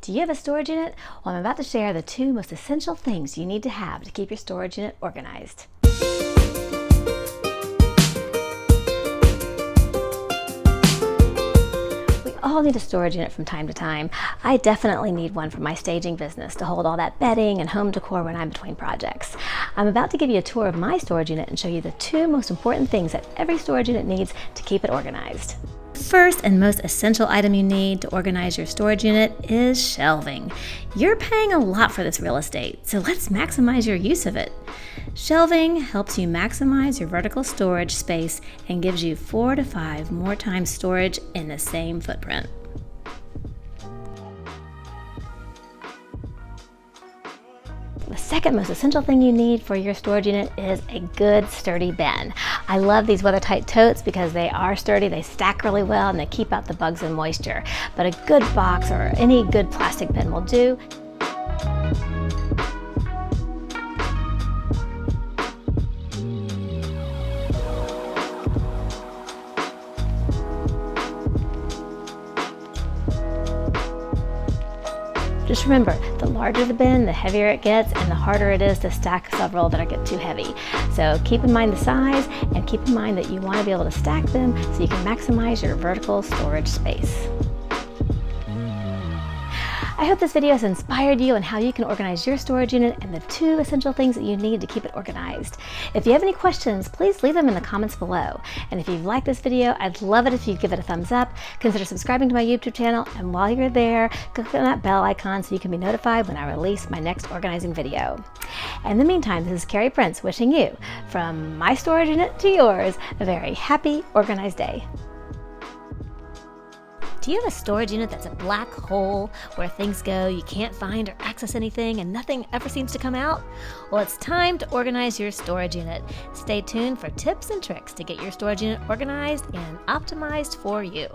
Do you have a storage unit? Well, I'm about to share the 2 most essential things you need to have to keep your storage unit organized. We all need a storage unit from time to time. I definitely need one for my staging business to hold all that bedding and home decor when I'm between projects. I'm about to give you a tour of my storage unit and show you the 2 most important things that every storage unit needs to keep it organized. First and most essential item you need to organize your storage unit is shelving. You're paying a lot for this real estate, so let's maximize your use of it. Shelving helps you maximize your vertical storage space and gives you 4 to 5 more times storage in the same footprint. The second most essential thing you need for your storage unit is a good sturdy bin. I love these weather-tight totes because they are sturdy, they stack really well, and they keep out the bugs and moisture. But a good box or any good plastic bin will do. Just remember, the larger the bin, the heavier it gets, and the harder it is to stack several that get too heavy. So keep in mind the size, and keep in mind that you want to be able to stack them so you can maximize your vertical storage space. I hope this video has inspired you on how you can organize your storage unit and the 2 essential things that you need to keep it organized. If you have any questions, please leave them in the comments below. And if you've liked this video, I'd love it if you'd give it a thumbs up, consider subscribing to my YouTube channel, and while you're there, click on that bell icon so you can be notified when I release my next organizing video. In the meantime, this is Cary Prince wishing you, from my storage unit to yours, a very happy, organized day. Do you have a storage unit that's a black hole where things go, you can't find or access anything and nothing ever seems to come out? Well, it's time to organize your storage unit. Stay tuned for tips and tricks to get your storage unit organized and optimized for you.